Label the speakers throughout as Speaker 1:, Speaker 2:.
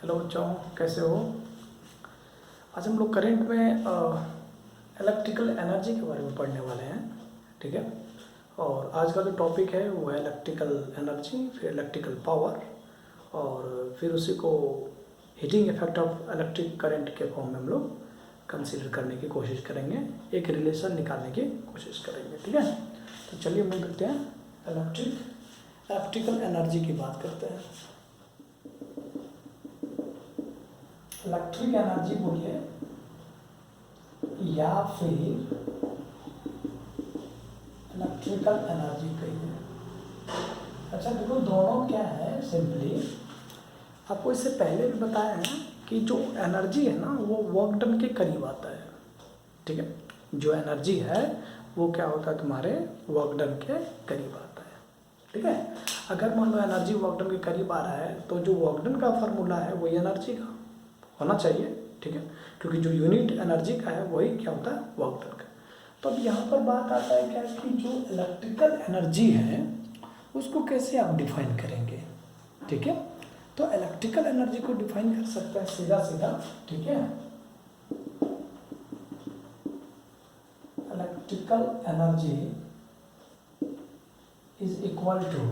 Speaker 1: Hello बच्चों, कैसे हो। आज हम लोग करंट में इलेक्ट्रिकल एनर्जी के बारे में पढ़ने वाले हैं। ठीक है। और आज का जो टॉपिक है वो है इलेक्ट्रिकल एनर्जी, फिर इलेक्ट्रिकल पावर, और फिर उसी को heating effect of electric current के फॉर्म में हम लोग कंसीडर करने की कोशिश करेंगे, एक रिलेशन निकालने की कोशिश करेंगे। ठीक है। तो चलिए हम लोग देखते हैं इलेक्ट्रिकल एनर्जी की बात करते हैं। इलेक्ट्रिक एनर्जी बोलिए या फिर इलेक्ट्रिकल एनर्जी कहिए। अच्छा देखो, दोनों क्या है, सिंपली आपको इससे पहले भी बताया है कि जो एनर्जी है ना वो वर्क डन के करीब आता है। ठीक है। जो एनर्जी है वो क्या होता है, तुम्हारे वर्क डन के करीब आता है। ठीक है। अगर मान लो एनर्जी वर्क डन के करीब आ रहा है तो जो वर्क डन का फार्मूला है वही एनर्जी का होना चाहिए। ठीक है। क्योंकि जो यूनिट एनर्जी का है वही क्या होता है, वर्क डन का। तो अब यहाँ पर बात आता है क्या कि जो इलेक्ट्रिकल एनर्जी है उसको कैसे आप डिफाइन करेंगे। ठीक है। तो इलेक्ट्रिकल एनर्जी को डिफाइन कर सकते हैं सीधा सीधा। ठीक है। Electrical energy is equal to,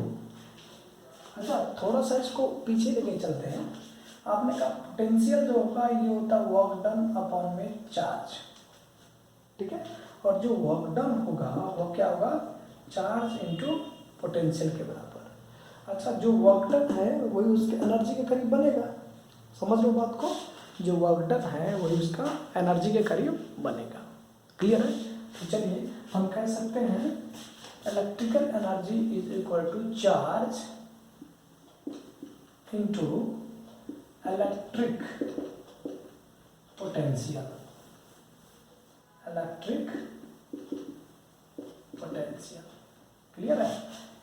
Speaker 1: अच्छा थोड़ा सा इसको पीछे लेके चलते हैं। आपने कहा पोटेंशियल जो होगा ये होता है वर्क डन अपॉन में चार्ज। ठीक है। और जो वर्क डन होगा वो क्या होगा, चार्ज इनटू पोटेंशियल के बराबर। अच्छा जो वर्क डन है वही उसके एनर्जी के करीब बनेगा। समझ लो बात को, जो वर्क डन है वही उसका एनर्जी के करीब बनेगा। क्लियर है। तो चलिए हम कह सकते हैं electrical energy is equal to charge into electric potential. Electric potential clear है।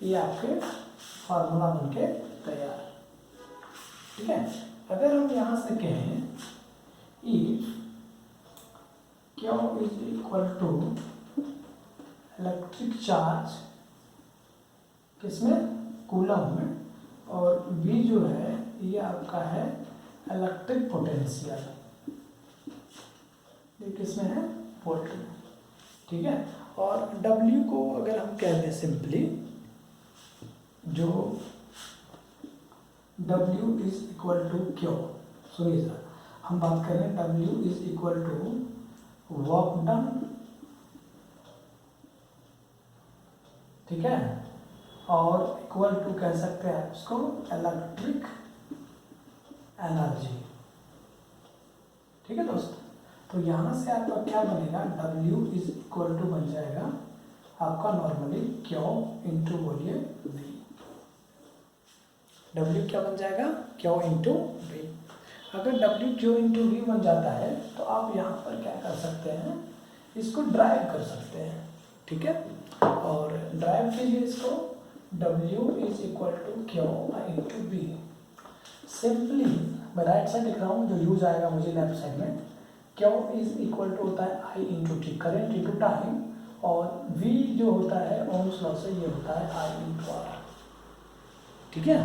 Speaker 1: ये आपके फार्मूला बनके तैयार। ठीक है। अगर हम यहां से कहें if Q is equal to electric charge किसमें, कूलम में, और V जो है ये आपका है इलेक्ट्रिक पोटेंशियल, ये किसमें है, वोल्ट में। ठीक है। और W को अगर हम कह दें सिंपली, जो W is equal to Q, सुनिए सर, हम बात कर रहे हैं W is equal to work done. ठीक है। और इक्वल टू कह सकते हैं उसको इलेक्ट्रिक एनर्जी। ठीक है दोस्त। तो यहाँ से आपका क्या बनेगा, W इज इक्वल टू बन जाएगा आपका नॉर्मली Q इंटू बोलिए V। W क्या बन जाएगा, Q इंटू V। अगर W Q इंटू V बन जाता है तो आप यहाँ पर क्या कर सकते हैं, इसको ड्राइव कर सकते हैं। ठीक है। और ड्राइव कीजिए इसको, W is equal to Q into V। Simply मैं राइट साइड लिख रहा हूँ, जो यूज आएगा मुझे लेफ्ट साइड में, Q इज इक्वल टू होता है I into T, current into time, और V जो होता है ओम्स लॉ से ये होता है I इंटू R। ठीक है।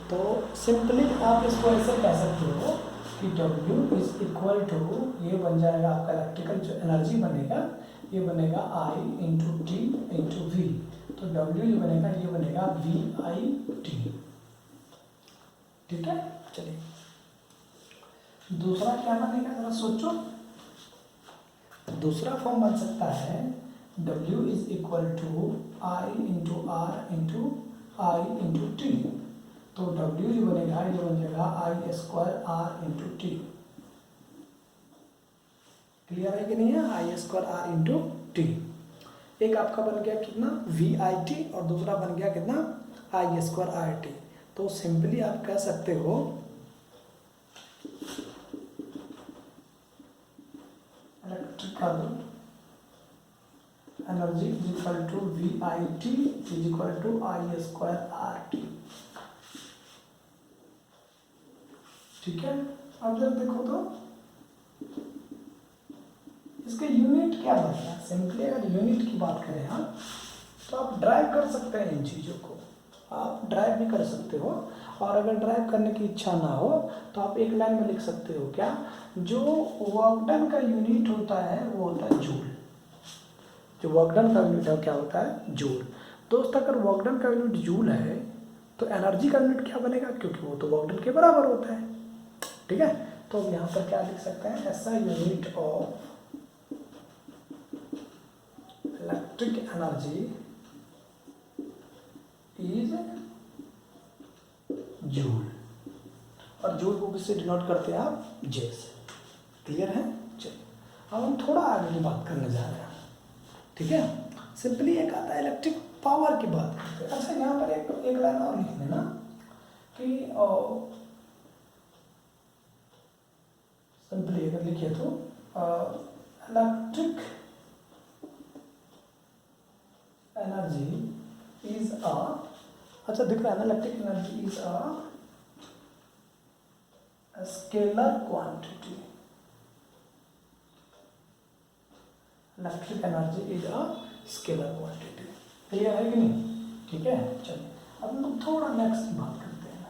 Speaker 1: तो सिंपली आप इसको ऐसे कह सकते हो कि W इज इक्वल टू, ये बन जाएगा आपका इलेक्ट्रिकल जो एनर्जी बनेगा ये बनेगा I into T into V। तो W जो बनेगा ये बनेगा VIT। ठीक है। चलिए दूसरा क्या बनेगा जरा सोचो। दूसरा फॉर्म बन सकता है W is equal to I into R into I into T. तो W जो बनेगा ये बन जाएगा I square R into T. Clear है कि नहीं है, I square R into T. एक आपका बन गया कितना, VIT, और दूसरा बन गया कितना, I स्क्वायर RT। तो सिंपली आप कह सकते हो electrical energy is equal to VIT is equal to I square RT। ठीक है। अब जब देखो तो इसके यूनिट क्या बनेगा, सिंपली अगर यूनिट की बात करें हम तो आप ड्राइव कर सकते हैं इन चीज़ों को, आप ड्राइव भी कर सकते हो। और अगर ड्राइव करने की इच्छा ना हो तो आप एक लाइन में लिख सकते हो क्या, जो वर्क डन का यूनिट होता है वो होता है जूल। जो वर्क डन का यूनिट है क्या होता है, जूल। दोस्त अगर वर्क डन का यूनिट जूल है तो एनर्जी का यूनिट क्या बनेगा, क्योंकि वो तो वर्क डन के बराबर होता है। ठीक है, तो यहाँ पर क्या लिख सकते हैं, ऐसा unit of electric energy is joule, और जूल को किससे डिनोट करते हैं आप, जे से। क्लियर है। चलिए अब हम थोड़ा आगे की बात करने जा रहे हैं। ठीक है, सिंपली एक आता है इलेक्ट्रिक पावर की बात करते हैं। अच्छा यहाँ पर एक लाइन और लिख देना कि सिंपली अगर लिखिए तो इलेक्ट्रिक एनर्जी इज अ, अच्छा दिख रहा है ना, electric energy is a scalar quantity. Electric energy is a scalar quantity. Clear है कि नहीं। ठीक है, चलिए अब हम लोग थोड़ा नेक्स्ट की बात करते हैं।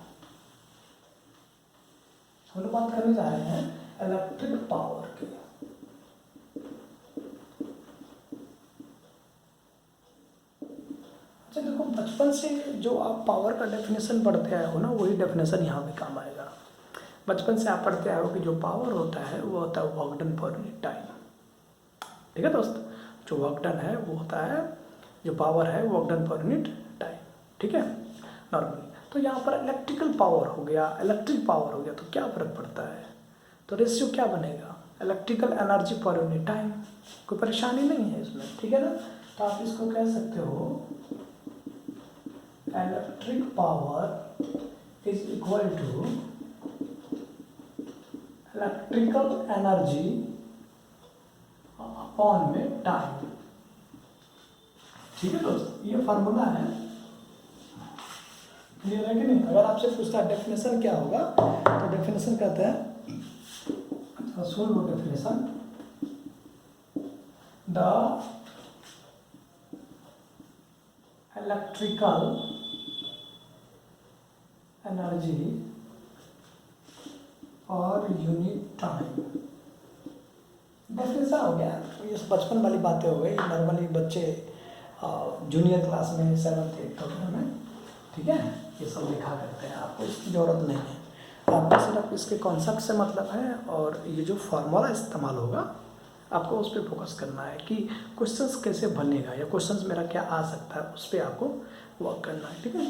Speaker 1: हम लोग बात करने जा रहे हैं इलेक्ट्रिक पावर की। अच्छा देखो, बचपन से जो आप पावर का डेफिनेशन पढ़ते आए हो ना, वही डेफिनेशन यहाँ पे काम आएगा। बचपन से आप पढ़ते आए हो कि जो पावर होता है वो होता है work done per unit time. ठीक है दोस्त, जो वर्क डन है वो होता है, जो पावर है work done per unit time. ठीक है, नॉर्मली तो यहाँ पर इलेक्ट्रिकल पावर हो गया, इलेक्ट्रिक पावर हो गया, तो क्या फर्क पड़ता है, तो रेशियो क्या बनेगा, electrical energy per unit time. कोई परेशानी नहीं है इसमें। ठीक है ना, तो आप इसको कह सकते हो electric power is equal to electrical energy upon में टाइम। ठीक है दोस्त, ये फार्मूला है। क्लियर है कि नहीं। अगर आपसे पूछता है डेफिनेशन क्या होगा, तो डेफिनेशन कहते हैं, अच्छा सुन लो डेफिनेशन, द इलेक्ट्रिकल एनर्जी और यूनिट टाइम। डेफिनेशन हो गया। ये बचपन वाली बातें हो गई, नॉर्मली बच्चे जूनियर क्लास में 7th 8th वगैरह में, ठीक है, ये सब लिखा करते हैं। आपको इसकी ज़रूरत नहीं है, आपको सिर्फ इसके कॉन्सेप्ट से मतलब है, और ये जो फार्मूला इस्तेमाल होगा आपको उस पर फोकस करना है कि क्वेश्चंस कैसे बनेगा या क्वेश्चंस मेरा क्या आ सकता है, उस पर आपको वर्क करना है। ठीक है,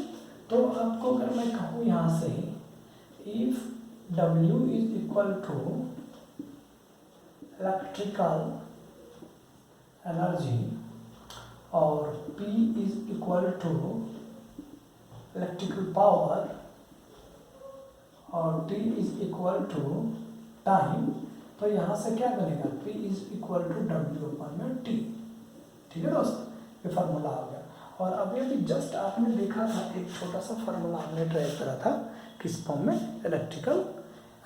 Speaker 1: तो आपको अगर मैं कहूँ यहाँ से if W is equal to electrical energy और P is equal to electrical power और T is equal to time, तो यहाँ से क्या बनेगा, P is equal to W upon में T। ठीक है दोस्त, ये फार्मूला आ गया। और अभी अभी जस्ट आपने देखा था एक छोटा सा फार्मूला आपने ट्राई करा था, किस फॉर्म में, इलेक्ट्रिकल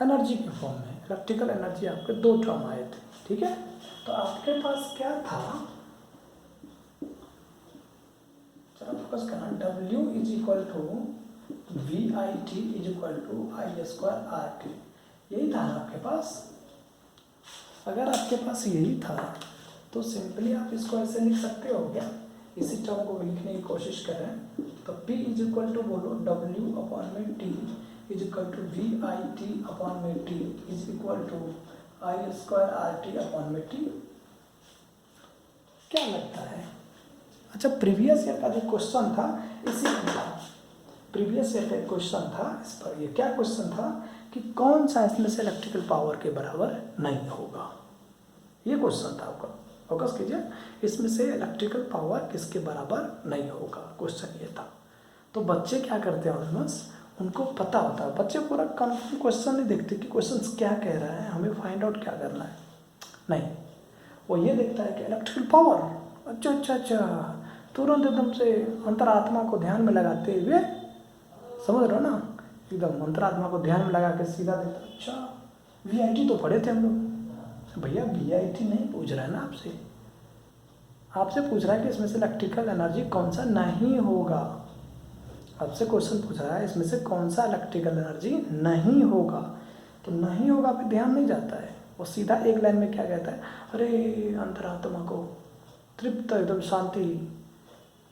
Speaker 1: एनर्जी के फॉर्म में। इलेक्ट्रिकल एनर्जी आपके 2 टर्म आए थे। ठीक है, तो आपके पास क्या था, चलो फोकस करना, W is equal to VIT is equal to I²RT। यही था ना आपके पास। अगर आपके पास यही था तो सिंपली आप इसको ऐसे लिख सकते हो क्या, इसी टर्म को लिखने की कोशिश करें तो P इज इक्वल टू बोलो W अपॉन में T is equal to VIT upon में T is equal to I²RT upon में T। क्या लगता है। अच्छा, प्रीवियस ईयर का जो क्वेश्चन था इसी में था, प्रीवियस ईयर का एक क्वेश्चन था इस पर। ये क्या क्वेश्चन था कि कौन सा इसमें से इलेक्ट्रिकल पावर के बराबर नहीं होगा, ये क्वेश्चन था आपका। फोकस कीजिए, इसमें से इलेक्ट्रिकल पावर किसके बराबर नहीं होगा, क्वेश्चन ये था। तो बच्चे क्या करते हैं ऑलमोस्ट, उनको पता होता है, बच्चे पूरा कन्फर्म क्वेश्चन नहीं देखते कि क्वेश्चन क्या कह रहा है, हमें फाइंड आउट क्या करना है, नहीं, वो ये देखता है कि इलेक्ट्रिकल पावर, अच्छा अच्छा अच्छा, तुरंत एकदम से अंतरात्मा को ध्यान में लगाते हुए, समझ रहे हो ना, एकदम अंतरात्मा को ध्यान में लगा के सीधा देखता, अच्छा VIT तो पढ़े थे हम लोग। भैया VIT नहीं पूछ रहा है ना आपसे, आपसे पूछ रहा है कि इसमें से इलेक्ट्रिकल एनर्जी कौन सा नहीं होगा। आपसे क्वेश्चन पूछ रहा है इसमें से कौन सा इलेक्ट्रिकल एनर्जी नहीं होगा, तो नहीं होगा पे ध्यान नहीं जाता है, वो सीधा एक लाइन में क्या कहता है, अरे अंतरात्मा को तृप्त एकदम शांति,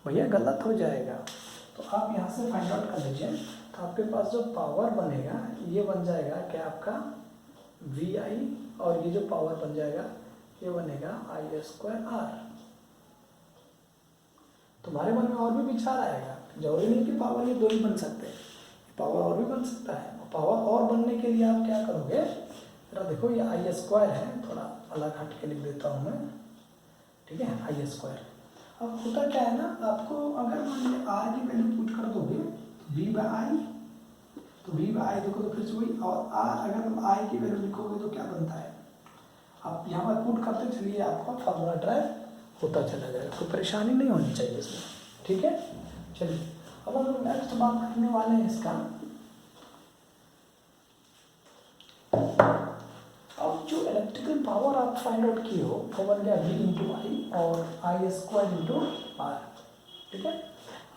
Speaker 1: भैया गलत हो जाएगा। तो आप यहाँ से फाइंड आउट कर लीजिए, तो आपके पास जो पावर बनेगा ये बन जाएगा क्या आपका VI, और ये जो पावर बन जाएगा ये बनेगा I²R। तुम्हारे मन में और भी विचार आएगा, जरूरी नहीं कि पावर ये दो ही बन सकते हैं, पावर और भी बन सकता है। पावर और बनने के लिए आप क्या करोगे, जरा देखो ये I² है, थोड़ा अलग हट के लिख देता हूँ मैं, ठीक है, I²। अब होता क्या है ना, आपको अगर मान लीजिए R की वैल्यू पुट कर दोगे V/I, तो V/I देखो तो फिर से वही, और R अगर I की वैल्यू लिखोगे तो क्या बनता है, आप यहाँ पर पुट करते चलिए, आपका फार्मूला ड्राइव होता चला जाएगा, कोई परेशानी नहीं होनी चाहिए इसमें, ठीक है। चलिए अब हम लोग नेक्स्ट बात करने वाले हैं इसका, अब जो इलेक्ट्रिकल पावर आप फाइंड आउट किए हो वो बन गया V/I और I²/R, ठीक है।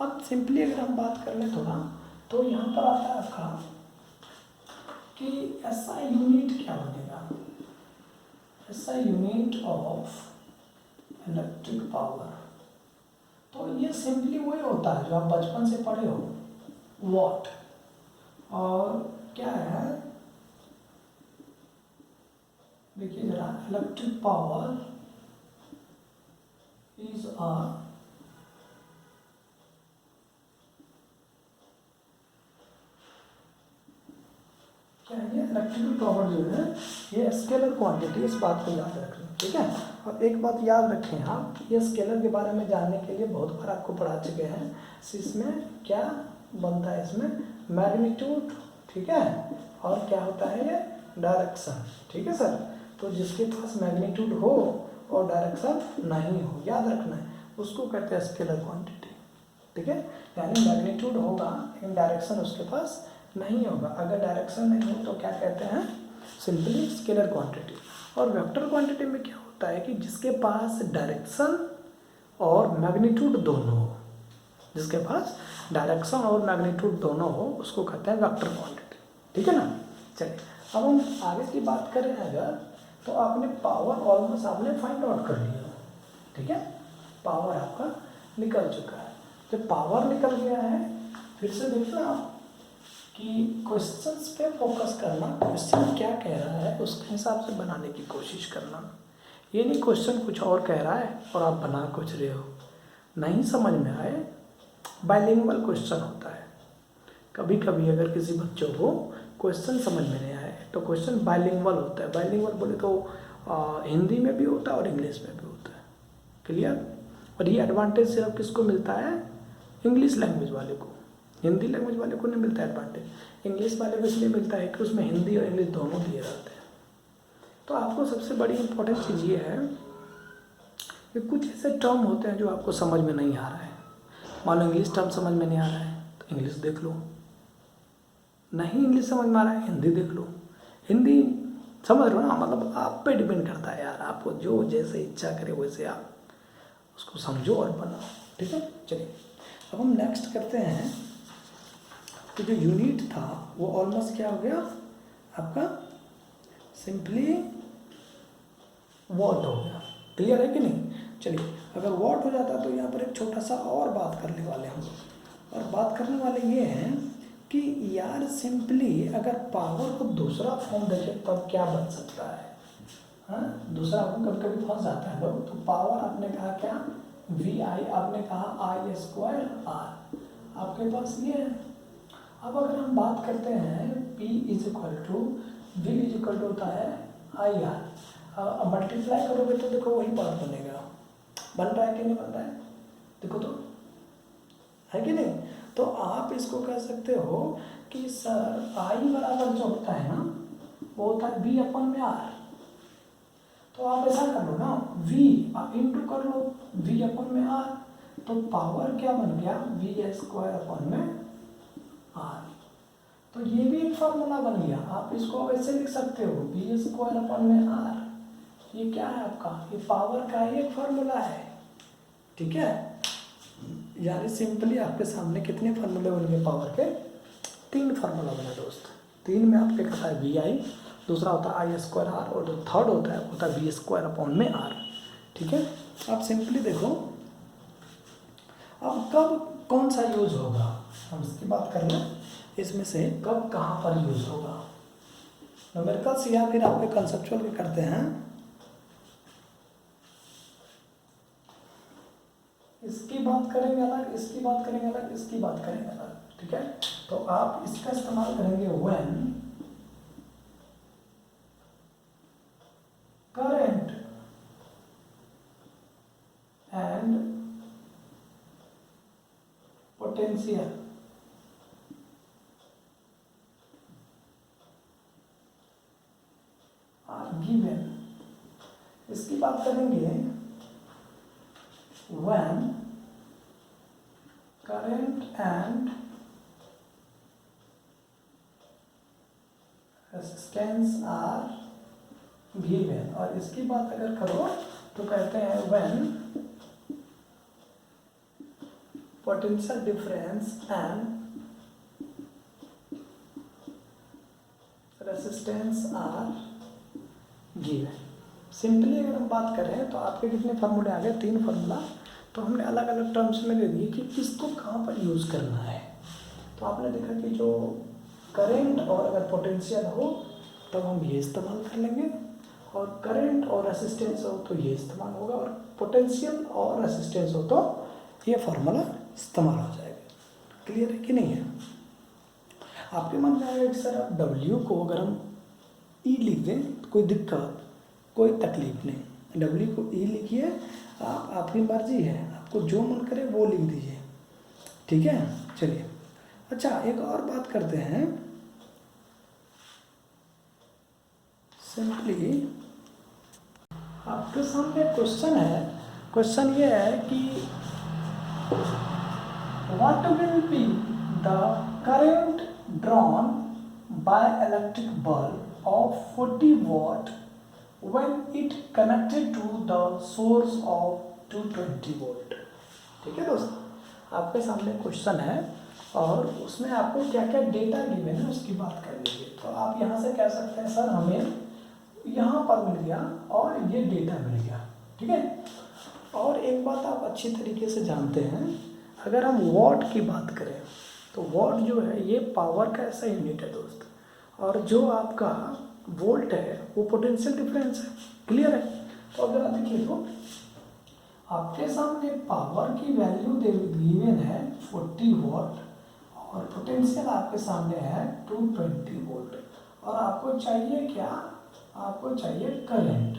Speaker 1: अब सिंपली अगर हम बात कर लें थोड़ा, तो यहाँ पर आता है आपका कि SI यूनिट क्या बनेगा, SI unit of electric power, तो ये सिंपली वही होता है जो आप बचपन से पढ़े हो, वॉट, और क्या है देखिए जरा, इलेक्ट्रिक पावर इज अ क्या है, इलेक्ट्रिकल पावर जो है ये स्केलर क्वांटिटी, इस बात को याद रखें, ठीक है। और एक बात याद रखें आप, ये स्केलर के बारे में जानने के लिए बहुत बार आपको पढ़ा चुके हैं, इसमें क्या बनता है, इसमें मैग्नीट्यूड, ठीक है, और क्या होता है ये डायरेक्शन, ठीक है सर। तो जिसके पास मैग्नीट्यूड हो और डायरेक्शन नहीं हो, याद रखना है, उसको कहते हैं स्केलर क्वांटिटी, ठीक है। यानी मैग्नीट्यूड होगा लेकिन डायरेक्शन उसके पास नहीं होगा, अगर डायरेक्शन नहीं हो तो क्या कहते हैं, सिंपली स्केलर क्वांटिटी। और वेक्टर क्वांटिटी में क्या होता है कि जिसके पास डायरेक्शन और मैग्नीट्यूड दोनों हो, जिसके पास डायरेक्शन और मैग्नीट्यूड दोनों हो उसको कहते हैं वेक्टर क्वांटिटी, ठीक है ना। चलिए अब हम आगे की बात करें अगर, तो आपने पावर ऑलमोस्ट आपने फाइंड आउट कर लिया, ठीक है, पावर आपका निकल चुका है। जब पावर निकल गया है फिर से देखना आप कि क्वेश्चंस पे फोकस करना, क्वेश्चन क्या कह रहा है उसके हिसाब से बनाने की कोशिश करना, ये नहीं क्वेश्चन कुछ और कह रहा है और आप बना कुछ रहे हो, नहीं समझ में आए, बाइलिंगुअल क्वेश्चन होता है। कभी कभी अगर किसी बच्चों को क्वेश्चन समझ में नहीं आए तो क्वेश्चन बाइलिंगुअल होता है, बाइलिंगुअल बोले तो हिंदी में भी होता है और इंग्लिश में भी होता है, क्लियर। और ये एडवांटेज सिर्फ किसको मिलता है, इंग्लिश लैंग्वेज वाले को, हिंदी लैंग्वेज वाले को नहीं मिलता एडवांटेज, इंग्लिश वाले को इसलिए मिलता है कि उसमें हिंदी और इंग्लिश दोनों दिए रहते हैं। तो आपको सबसे बड़ी इंपॉर्टेंट चीज़ ये है कि कुछ ऐसे टर्म होते हैं जो आपको समझ में नहीं आ रहा है, मान लो इंग्लिश टर्म समझ में नहीं आ रहा है तो इंग्लिश देख लो, नहीं इंग्लिश समझ में आ रहा है हिंदी देख लो, हिंदी समझ लो ना, मतलब आप पे डिपेंड करता है यार, आपको जो जैसे इच्छा करे वैसे आप उसको समझो और बनाओ, ठीक है। चलिए अब हम नेक्स्ट करते हैं कि जो यूनिट था वो ऑलमोस्ट क्या हो गया आपका, सिंपली वॉट हो गया, क्लियर है कि नहीं। चलिए अगर वॉट हो जाता तो यहाँ पर एक छोटा सा और बात करने वाले हम लोग, और बात करने वाले ये हैं कि यार सिंपली अगर पावर को दूसरा फॉर्म देखें तब क्या बन सकता है, हाँ दूसरा आपको कभी कभी फंस जाता है लोग। तो पावर आपने कहा क्या, VI, आपने कहा I²R, आपके पास ये है। अब अगर हम बात करते हैं P = V होता है IR, मल्टीप्लाई करोगे तो देखो वही पावर बनेगा, बन रहा है कि नहीं बन रहा है, देखो तो है कि नहीं। तो आप इसको कह सकते हो कि सर I बराबर जो होता है ना वो होता है V/R, तो आप ऐसा कर लो ना, V इंटू कर लो V/R, तो पावर क्या बन गया V² R, तो ये भी एक फार्मूला बन गया, आप इसको वैसे लिख सकते हो V²R, ये क्या है आपका, ये पावर का ही एक फार्मूला है, ठीक है। यानी सिंपली आपके सामने कितने फार्मूले बनेंगे पावर के? 3 फार्मूला बने दोस्त। 3 में आपके कहता है वी आई, दूसरा होता है आई स्क्वायर आर, और जो थर्ड होता है होता है वी स्क्वायर अपॉन में आर। ठीक है, आप सिंपली देखो अब कब कौन सा यूज होगा, हम इसकी बात कर लें। इसमें से कब कहाँ पर यूज होगा, न्यूमेरिकल्स या फिर आपके कंसेप्चुअल भी करते हैं। इसकी बात करेंगे अलग, इसकी बात करेंगे अलग, इसकी बात करेंगे अलग। ठीक है, तो आप इसका इस्तेमाल करेंगे when current and potential are given. इसकी बात करेंगे when current and resistance are given, और इसकी बात अगर करो तो कहते हैं when potential difference and resistance are given। Simply अगर हम बात करें तो आपके कितने फार्मूले आ गए? 3 फार्मूला। तो हमने अलग अलग टर्म्स में दे दिए कि किसको कहाँ पर यूज़ करना है। तो आपने देखा कि जो करंट और अगर पोटेंशियल हो तब हम ये इस्तेमाल कर लेंगे, और करंट और रेसिस्टेंस हो तो ये इस्तेमाल होगा, और पोटेंशियल और रेसिस्टेंस हो तो ये फार्मूला इस्तेमाल हो जाएगा। क्लियर है कि नहीं है? आपके मन में आएगा कि सर अब डब्ल्यू को अगर हम ई लिख दें तो कोई दिक्कत, कोई तकलीफ नहीं। डब्ल्यू को ई लिखिए, आप आपकी मर्जी है, आपको जो मन करे वो लिख दीजिए। ठीक है, चलिए। अच्छा, एक और बात करते हैं। सिंपली आपके सामने क्वेश्चन है। क्वेश्चन ये है कि what will be the current drawn by electric bulb of 40 watt when it connected to the source of 220 volt। ठीक है दोस्त, आपके सामने क्वेश्चन है और उसमें आपको क्या क्या डेटा गिवन है उसकी बात कर लीजिए। तो आप यहाँ से कह सकते हैं सर हमें यहाँ पर मिल गया और ये डेटा मिल गया। ठीक है, और एक बात आप अच्छी तरीके से जानते हैं, अगर हम वॉट की बात करें तो वॉट जो है ये पावर का ऐसा यूनिट है दोस्त, और जो आपका वोल्ट है वो पोटेंशियल डिफरेंस है। क्लियर है? तो अगर आप देखिए तो आपके सामने पावर की वैल्यू गिवन है 40 वॉट, और पोटेंशियल आपके सामने है 220 वोल्ट, और आपको चाहिए क्या? आपको चाहिए करंट।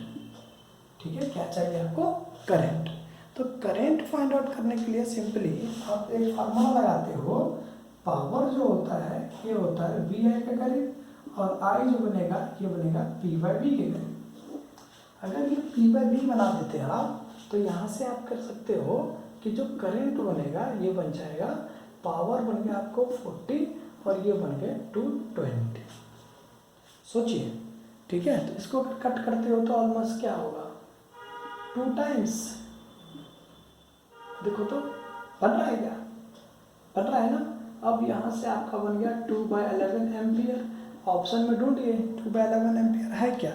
Speaker 1: ठीक है, क्या चाहिए आपको? करंट। तो करंट फाइंड आउट करने के लिए सिंपली आप एक फार्मूला लगाते हो। पावर जो होता है ये होता है वी आई के करीब, और आई जो बनेगा ये बनेगा पी बाई वी के करीब। अगर ये पी बाई वी बना देते हैं आप, तो यहाँ से आप कर सकते हो कि जो करंट बनेगा ये बन जाएगा, पावर बन गया आपको 40 और ये बन गए 220। सोचिए। ठीक है, तो इसको कट करते हो तो ऑलमोस्ट क्या होगा? 2 टाइम्स। देखो तो बन रहा है क्या? बन रहा है ना? अब यहाँ से आपका बन गया 2/11 एम्पियर। ऑप्शन में ढूंढिए 2/11 एम्पियर है क्या?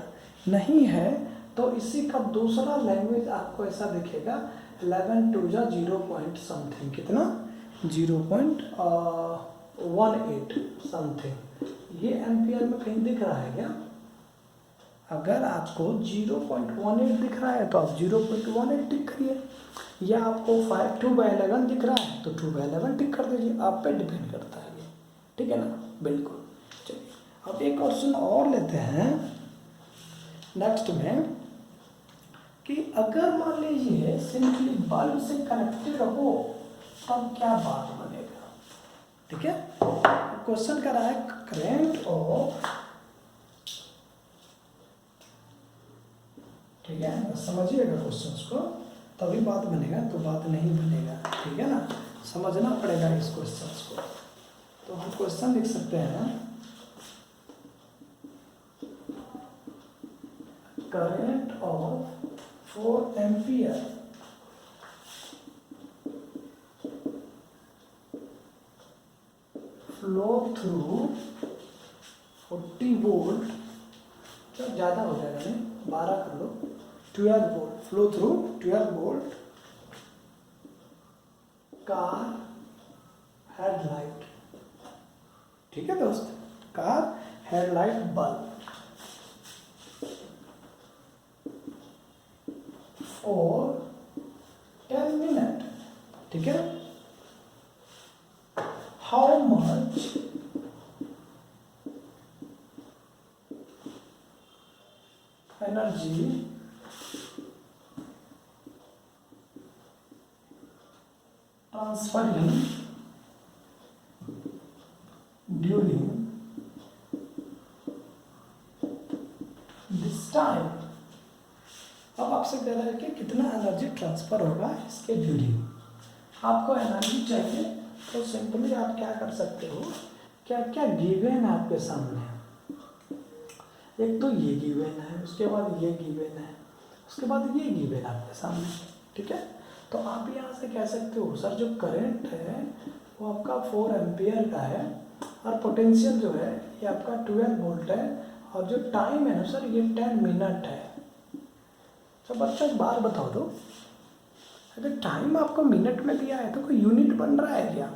Speaker 1: नहीं है, तो इसी का दूसरा लैंग्वेज आपको ऐसा दिखेगा 11 2 जा 0 पॉइंट समथिंग, कितना? 0.18 समथिंग। ये एम्पियर में कहीं दिख रहा है क्या? अगर आपको 0.18 दिख रहा है तो आप 0.18 टिक करिए, या आपको 2/11 दिख रहा है तो 2/11 टिक कर दीजिए। आप पे डिपेंड करता है ये। ठीक है ना? बिल्कुल। चलिए अब एक क्वेश्चन और लेते हैं नेक्स्ट में, कि अगर मान लीजिए सिंपली बल्ब से कनेक्टेड हो तब क्या बात बनेगा। ठीक है, क्वेश्चन कर रहा है करंट ऑफ, ठीक है, समझिएगा क्वेश्चंस को तभी बात बनेगा, तो बात नहीं बनेगा। ठीक है ना, समझना पड़ेगा इस क्वेश्चंस को। तो हम क्वेश्चन लिख सकते हैं करंट ऑफ 4 एम्पियर वोल्ट, जब ज़्यादा हो जाएगा नहीं 12 कर लो, 12 volt flow through 12 volt car headlight. ठीक है दोस्त, car headlight bulb for 10 minute. ठीक है, how much energy transferring during this time. अब आपसे कह रहा है कि कितना एनर्जी ट्रांसफर होगा इसके ड्यूरिंग। आपको एनर्जी चाहिए तो सिंपली आप क्या कर सकते हो, क्या क्या गिवन है आपके सामने। एक तो ये गिवन है, उसके बाद ये गिवन है, उसके बाद ये गिवन आपके सामने। ठीक है, तो आप यहाँ से कह सकते हो सर जो करंट है वो आपका 4 एम्पियर का है और पोटेंशियल जो है ये आपका 12 वोल्ट है और जो टाइम है ना सर ये 10 मिनट है। तो बच्चा एक बार बताओ दो, अगर टाइम आपको मिनट में दिया है तो कोई यूनिट बन रहा है क्या?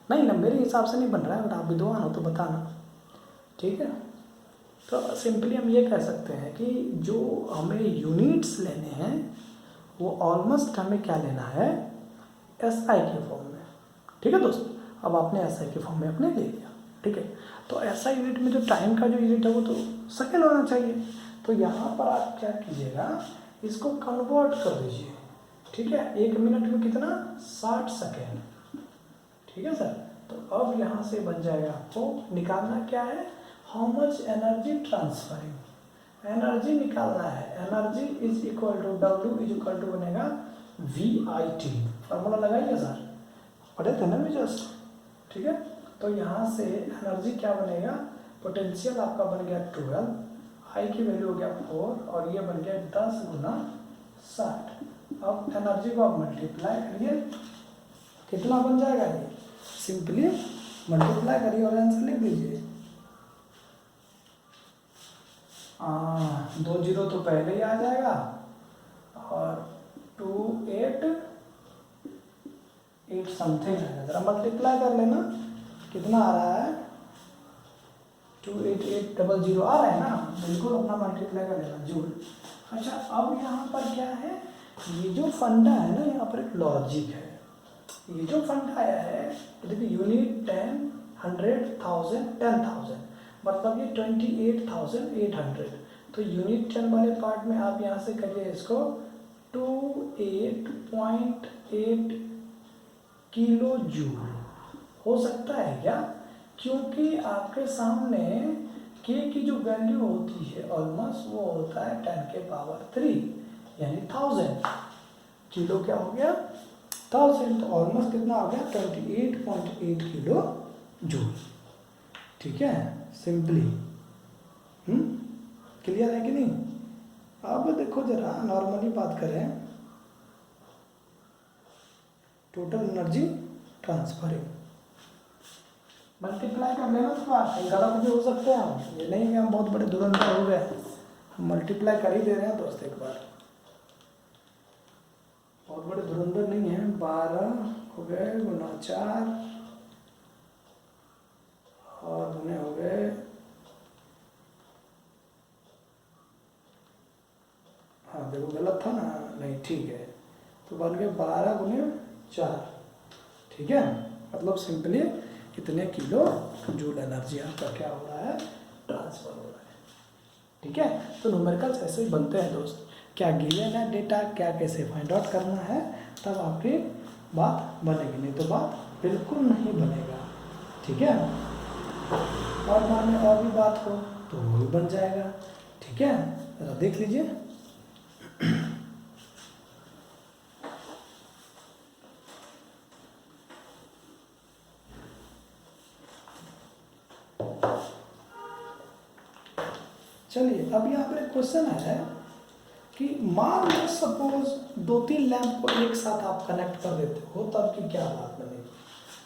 Speaker 1: नहीं ना, मेरे हिसाब से नहीं बन रहा है, अगर आप विद्वान हो तो बताना। ठीक है, तो सिंपली हम ये कह सकते हैं कि जो हमें यूनिट्स लेने हैं वो ऑलमोस्ट हमें क्या लेना है, एसआई के फॉर्म में। ठीक है दोस्त, अब आपने एसआई के फॉर्म में अपने ले लिया। ठीक है, तो एसआई यूनिट में जो टाइम का जो यूनिट है वो तो सेकेंड होना चाहिए। तो यहाँ पर आप क्या कीजिएगा, इसको कन्वर्ट कर दीजिए। ठीक है, 1 मिनट में कितना, 60 सेकेंड। ठीक है सर, तो अब यहाँ से बन जाएगा, आपको निकालना क्या है, how much energy transferring. Energy निकालना है, energy is equal to W is equal to बनेगा VIT। फॉर्मूला लगाइए सर, पढ़े थे ना भी जस्ट। ठीक है, तो यहाँ से एनर्जी क्या बनेगा, पोटेंशियल आपका बन गया 12, आई की वैल्यू हो गया 4 और ये बन गया 10 गुना 60। अब एनर्जी को आप मल्टीप्लाई करिए, कितना बन जाएगा ये, सिंपली मल्टीप्लाई करिए और आंसर लिख दीजिए। 2 जीरो तो पहले ही आ जाएगा और 2 8 8 समथिंग है, जरा मल्टीप्लाई कर लेना कितना आ रहा है, 28800 आ रहा है ना, बिल्कुल अपना मल्टीप्लाई कर लेना जूल। अच्छा, अब यहाँ पर क्या है, ये जो फंडा है ना, यहाँ पर एक लॉजिक है। ये जो फंडा आया है देखिए, यूनिट 10 100 1000 10,000 मतलब ये 28,800। तो यूनिट 10 वाले पार्ट में आप यहाँ से करिए इसको 28.8 किलो जूल। हो सकता है क्या, क्योंकि आपके सामने के की जो वैल्यू होती है ऑलमोस्ट वो होता है 10 के पावर 3 यानी 1000। किलो क्या हो गया, 1000, तो ऑलमोस्ट कितना हो गया, 28.8 किलो जूल। ठीक है, सिंपली क्लियर है कि नहीं। अब देखो जरा नॉर्मली बात करें, टोटल एनर्जी ट्रांसफरिंग मल्टीप्लाई कर लेना, तो गलत भी हो सकते हैं हम, ये नहीं कि हम बहुत बड़े धुरंधर हो गए, हम मल्टीप्लाई कर ही दे रहे हैं दोस्त। एक बार बहुत बड़े धुरंधर नहीं है, 12 हो गए गुना 4 और गुने हो गए, हाँ देखो गलत था ना, नहीं ठीक है, तो बन गए 12 गुने 4। ठीक है, मतलब सिंपली कितने किलो जूल एनर्जी आपका क्या हो रहा है, ट्रांसफर हो रहा है। ठीक है, तो न्यूमेरिकल्स ऐसे ही बनते हैं दोस्त, क्या गिवन है डेटा, क्या कैसे फाइंड आउट करना है, तब आपकी बात बनेगी, नहीं तो बात बिल्कुल नहीं बनेगा। ठीक है, और मान में और भी बात हो तो वो भी बन जाएगा। ठीक है, जरा देख लीजिए। चलिए, अब यहाँ पर एक क्वेश्चन है कि मान लो सपोज 2-3 लैंप को एक साथ आप कनेक्ट कर देते हो, तब की क्या बात बनेगी।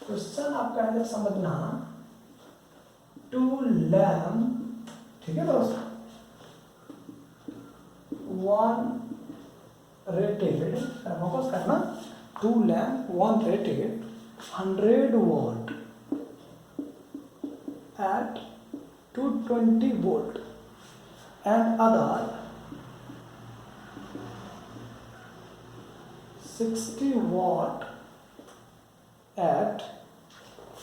Speaker 1: क्वेश्चन आपका है समझना, 2 लैम्प, ठीक है दोस्त, 1 रेटेड, फोकस करना, 2 lamp 1 rated 100 volt at 220 volt and other 60 watt at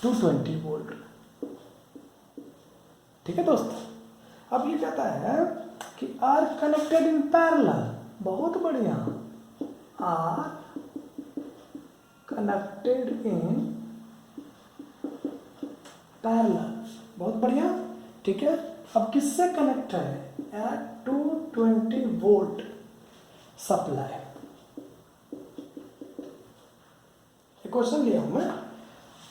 Speaker 1: 220 volt. ठीक है दोस्त, अब ये कहता है कि आर कनेक्टेड इन पैरेलल, बहुत बढ़िया, आर कनेक्टेड इन पैरेलल, बहुत बढ़िया, ठीक है। अब किससे कनेक्ट है? Eight 220 volt supply. क्वेश्चन लिया हूं मैं,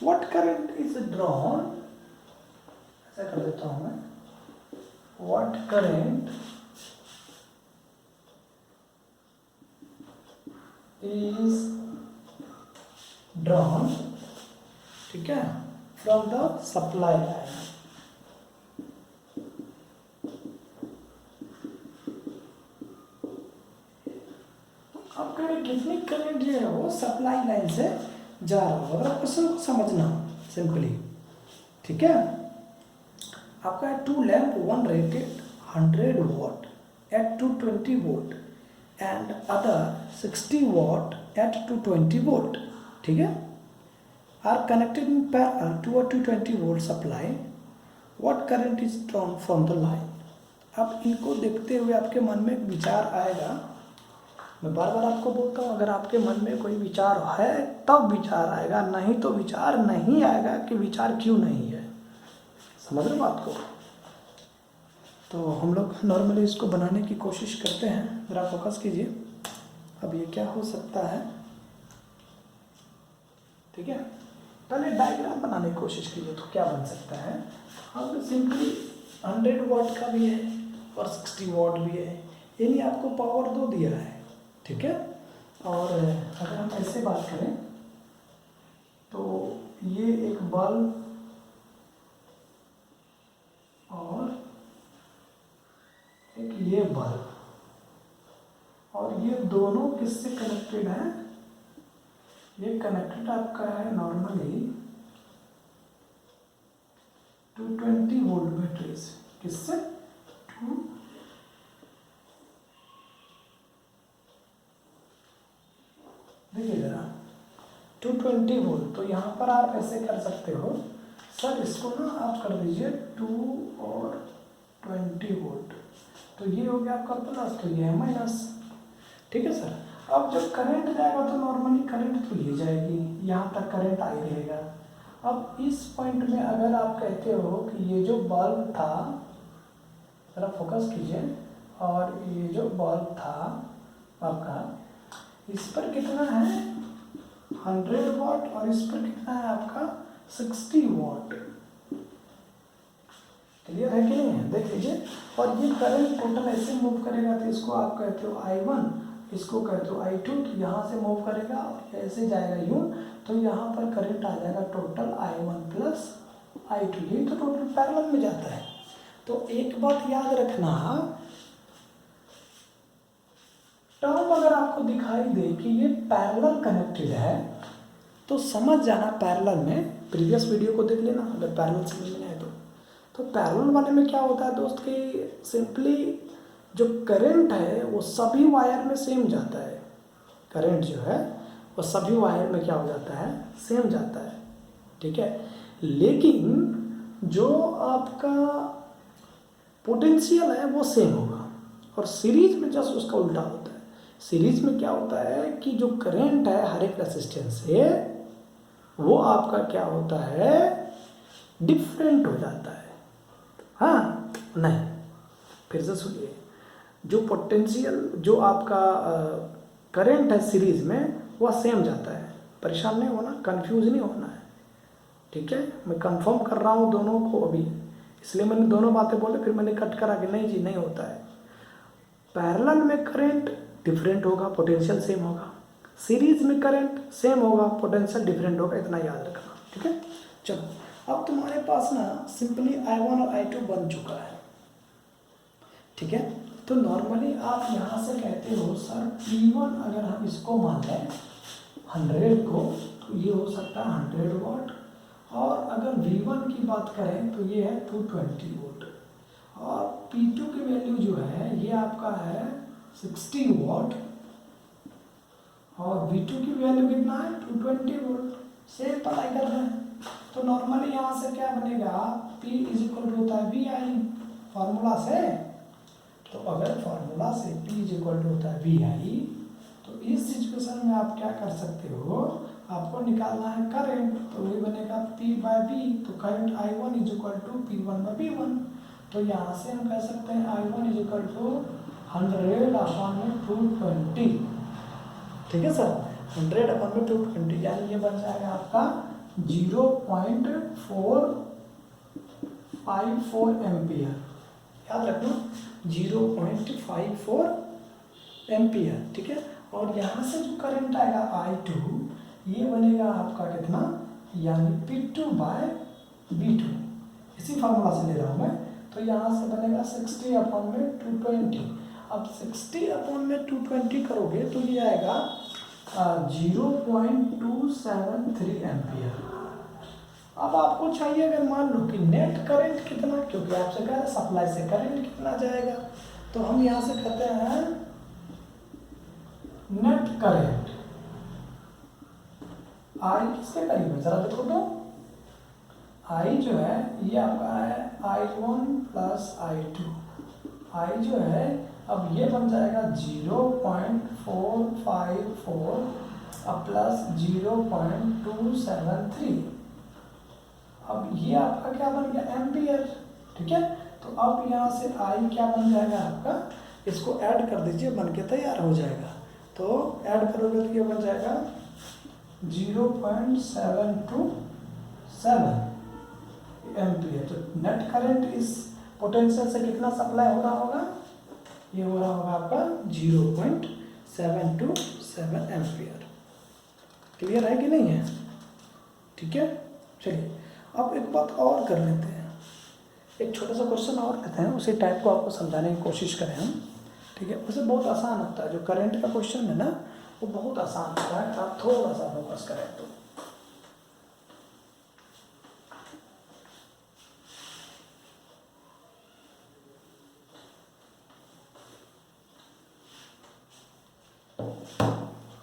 Speaker 1: व्हाट करंट इज ड्रॉन, ऐसा कर देता हूं मैं, व्हाट करंट इज ड्रॉन, ठीक है, फ्रॉम द सप्लाई लाइन। अब करें कितनी करंट जो है वो सप्लाई लाइन से जा रहा होगा, अगर क्वेश्चन को समझना सिंपली, ठीक है। आपका है 2 lamp 1 rated 100 watt at 220 volt and other 60 watt at 220 volt, ठीक है, are connected in parallel to a 220 volt supply, what current is drawn from the line. अब इनको देखते हुए आपके मन में एक विचार आएगा, मैं बार बार आपको बोलता हूँ, अगर आपके मन में कोई विचार है तब विचार आएगा, नहीं तो विचार नहीं आएगा कि विचार क्यों नहीं है, समझ रहे बात को। तो हम लोग नॉर्मली इसको बनाने की कोशिश करते हैं, ज़रा फोकस कीजिए। अब ये क्या हो सकता है, ठीक है, पहले डायग्राम बनाने की कोशिश कीजिए तो क्या बन सकता है। हम सिंपली 100 वॉट का भी है और 60 वॉट भी है, यानी आपको पावर 2 दिया है, ठीक है। और अगर हम ऐसे बात करें तो ये एक बल्ब और एक ये बल्ब, और ये दोनों किससे कनेक्टेड है, ये कनेक्टेड आपका है नॉर्मली 220 वोल्ट बैटरी से, किससे, देखिए जरा 220 वोल्ट। तो यहाँ पर आप ऐसे कर सकते हो सर, इसको ना आप कर दीजिए 2 और 20 वोल्ट, तो ये हो गया आपका प्लस, तो ये है माइनस, ठीक है सर। अब जब करंट जाएगा तो नॉर्मली करंट तो ये जाएगी, यहाँ तक करंट आई रहेगा। अब इस पॉइंट में अगर आप कहते हो कि ये जो बल्ब था, जरा फोकस कीजिए, और ये जो बल्ब था आपका, इस पर कितना है 100 वॉट और इस पर कितना है आपका 60 वॉट, क्लियर है कि नहीं है, देख लीजिए। और ये करंट टोटल ऐसे मूव करेगा तो इसको आप कहते हो I1, इसको कहते हो I2, तो यहाँ से मूव करेगा और ऐसे जाएगा यूं, तो यहाँ पर करंट आ जाएगा टोटल I1 प्लस I2, ये तो टोटल पैरेलल में जाता है। तो एक बात याद रखना, टर्म अगर आपको दिखाई दे कि ये पैरेलल कनेक्टेड है तो समझ जाना पैरेलल में, प्रीवियस वीडियो को देख लेना अगर पैरेलल समझ में आए तो पैरेलल वाले में क्या होता है दोस्त कि सिंपली जो करंट है वो सभी वायर में सेम जाता है, करंट जो है वो सभी वायर में क्या हो जाता है, सेम जाता है, ठीक है। लेकिन जो आपका पोटेंशियल है वो सेम होगा, और सीरीज में जस्ट उसका उल्टा होता है। सीरीज में क्या होता है कि जो करंट है हर एक रेजिस्टेंस से वो आपका क्या होता है, डिफरेंट हो जाता है। हाँ नहीं, फिर से सुनिए, जो पोटेंशियल जो आपका करंट है सीरीज में वह सेम जाता है, परेशान नहीं होना, कंफ्यूज नहीं होना है, ठीक है। मैं कंफर्म कर रहा हूँ दोनों को अभी, इसलिए मैंने दोनों बातें बोले, फिर मैंने कट करा कि नहीं जी नहीं होता है। पैरेलल में करंट डिफरेंट होगा, पोटेंशियल सेम होगा, सीरीज में करंट सेम होगा, पोटेंशियल डिफरेंट होगा, इतना याद रखना, ठीक है। चलो अब तुम्हारे पास ना सिंपली I1 और I2 बन चुका है, ठीक है। तो नॉर्मली आप यहाँ से कहते हो सर P1 अगर हम इसको मान लें 100 को, तो ये हो सकता है 100 वाट, और अगर V1 की बात करें तो ये है 220 वोल्ट, और P2 की वैल्यू जो है ये आपका है 60 वाट, और V2 की वैल्यू कितना है 220 वोल्ट। से पढ़ाई कर रहे हैं तो नॉर्मली यहाँ से क्या बनेगा, P इज इक्वल टू होता है VI फार्मूला से। तो अगर फार्मूला से P इज इक्वल टू होता है VI, तो इस सिचुएशन में आप क्या कर सकते हो, आपको निकालना है करंट, तो वही बनेगा P बाय V। तो current I1 is equal to P1 by V1। तो यहाँ से हम कह सकते हैं I1 इज इक्वल टू 100/220, ठीक है सर, 100/220, यानी ये बन जाएगा आपका 0.454 एम्पियर। याद रखना 0.54 एम्पियर, ठीक है। और यहाँ से जो करंट आएगा I2, ये बनेगा आपका कितना, यानी P2 बाय V2, इसी फार्मूला से ले रहा हूँ मैं। तो यहाँ से बनेगा 60/220। अब 60/220 करोगे तो ये आएगा 0.273 एम्पियर। अब आपको चाहिए अगर मान लो कि नेट करंट कितना, क्योंकि आपसे कह रहे हैं सप्लाई से करंट कितना जाएगा, तो हम यहाँ से कहते हैं नेट करंट। आई किसके करीब है जरा देखो तो, आई जो है ये आपका है I1 प्लस I2, आई जो है अब ये बन जाएगा 0.454 प्लस 0.273। अब ये आपका क्या बन गया, एम्पियर, ठीक है। तो अब यहाँ से आई क्या बन जाएगा आपका, इसको ऐड कर दीजिए, बन के तैयार हो जाएगा। तो ऐड करोगे तो ये बन जाएगा 0.727 एम्पियर। तो नेट करंट इस पोटेंशियल से कितना सप्लाई हो रहा होगा, ये हो रहा होगा आपका 0.727 एम्पियर। क्लियर है कि नहीं है, ठीक है। चलिए अब एक बात और कर लेते हैं, एक छोटा सा क्वेश्चन और लेते हैं, उसी टाइप को आपको समझाने की कोशिश करें हम, ठीक है। वैसे बहुत आसान होता है, जो करंट का क्वेश्चन है ना वो बहुत आसान होता है, आप थोड़ा सा फोकस करें तो।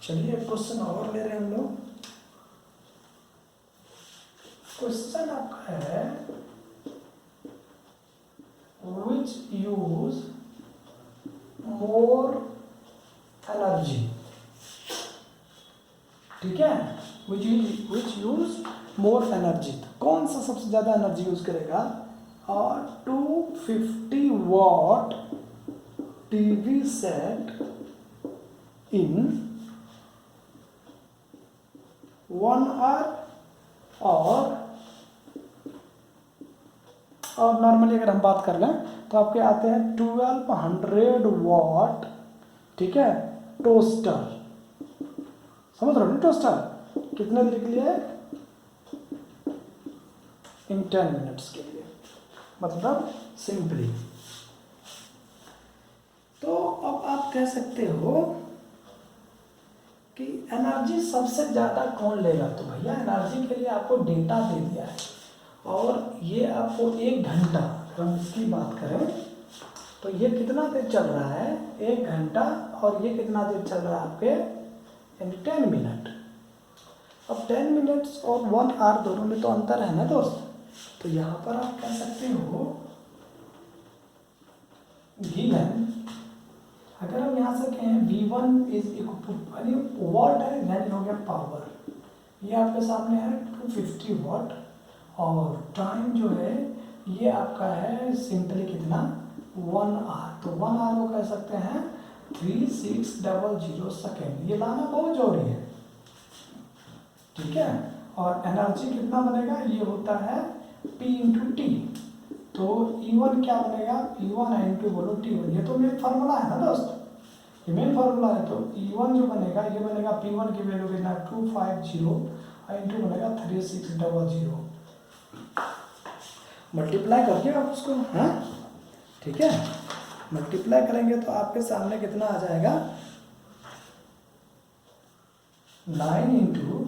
Speaker 1: चलिए एक क्वेश्चन और ले रहे हैं हम लोग। क्वेश्चन आपका है which use more energy, ठीक है, which use more energy, कौन सा सबसे ज्यादा एनर्जी यूज करेगा, और 250 watt टीवी सेट इन 1 hour, और नॉर्मली अगर हम बात कर लें तो आपके आते हैं 1200 वाट, ठीक है, टोस्टर, समझ रहे हो ना, टोस्टर कितने देर के लिए, इन 10 मिनट्स के लिए, मतलब सिंपली। तो अब आप कह सकते हो कि एनर्जी सबसे ज़्यादा कौन लेगा, तो भैया एनर्जी के लिए आपको डेटा दे दिया है, और ये आपको 1 घंटा, अगर हम इसकी बात करें तो ये कितना देर चल रहा है, 1 घंटा, और ये कितना देर चल रहा है आपके, यानी 10 मिनट। अब 10 मिनट्स और 1 आवर दोनों में तो अंतर है ना दोस्त। तो यहाँ पर आप कह सकते हो गिवन, अगर हम यहाँ से कहें V1 इज इक्वल, वाट है यानी हो गया पावर, ये आपके सामने है 250 वाट, और टाइम जो है ये आपका है सिंपली कितना, 1 आवर। तो 1 आवर को कह सकते हैं 3600 सेकेंड, ये लाना बहुत जरूरी है, ठीक है। और एनर्जी कितना बनेगा, ये होता है P इंटू टी। तो E1 क्या बनेगा, P1 इंटू बोलो T1, ये तो मेन फार्मूला है ना दोस्त, ये मेन फार्मूला है। तो E1 जो बनेगा ये बनेगा P1 की वैल्यू कितना 250 इंटू बनेगा 3600, मल्टीप्लाई करके आप उसको, हाँ ठीक है, मल्टीप्लाई करेंगे तो आपके सामने कितना आ जाएगा, 9 इंटू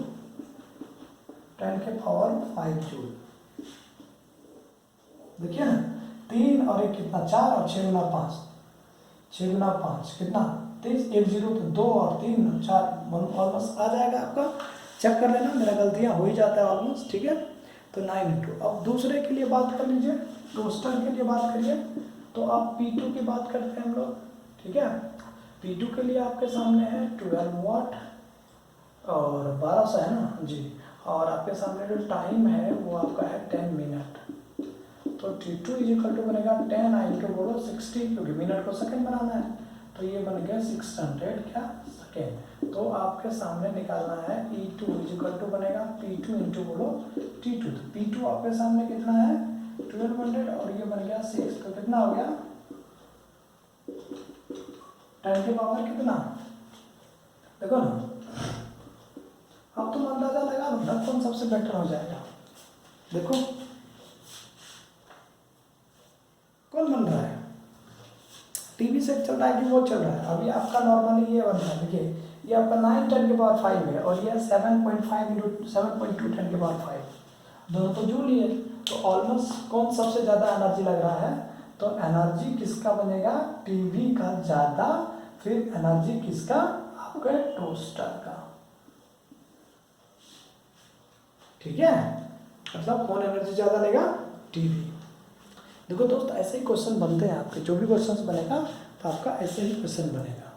Speaker 1: 10⁵ जूल। देखिए ना, 3 और 1 कितना, 4 और 6 गुना 5, 6 गुना 5 कितना 23, 1 0 तो 2 और 3 4 ऑलमोस्ट आ जाएगा आपका। चेक कर लेना, मेरा गलतियाँ हो ही जाता है ऑलमोस्ट, ठीक है। तो 9 इंटू, अब दूसरे के लिए बात कर लीजिए, टोस्टर के लिए बात करिए। तो आप P2 की बात करते हैं हम लोग, ठीक है। P2 के लिए आपके सामने है 12 वाट और 1200 है ना जी, और आपके सामने जो टाइम है वो आपका है 10 मिनट। तो T2 इजिकल टू बनेगा 10 इंटू बोलो 60, क्योंकि मिनट को सेकंड बनाना है, तो ये बन गया 600 क्या सेकेंड। तो आपके सामने निकालना है E2 इजिकल टू बनेगा P2 इंटू बोलो T2। तो P2 आपके सामने कितना है 1200 और ये बन गया 6, तो कितना हो गया 10 के पावर कितना, देखो ना, अब तुम अंदाजा लगा लो ना कौन सबसे बेटर हो जाएगा। देखो कौन बन रहा है, टीवी से चल रहा है कि वो चल रहा है। अभी आपका नॉर्मली ये बन रहा है, देखिए ये आपका 9 10 के पावर 5 है और ये 7.5 इंटू 7.2 10 के पावर 5, दोनों तो जूल ही है। तो ऑलमोस्ट कौन सबसे ज़्यादा एनर्जी लग रहा है, तो एनर्जी किसका बनेगा, टीवी का ज़्यादा, फिर एनर्जी किसका, आपके टोस्टर का, ठीक है। मतलब कौन एनर्जी ज़्यादा लेगा, टीवी। देखो दोस्त, ऐसे ही क्वेश्चन बनते हैं आपके, जो भी क्वेश्चन बनेगा तो आपका ऐसे ही क्वेश्चन बनेगा,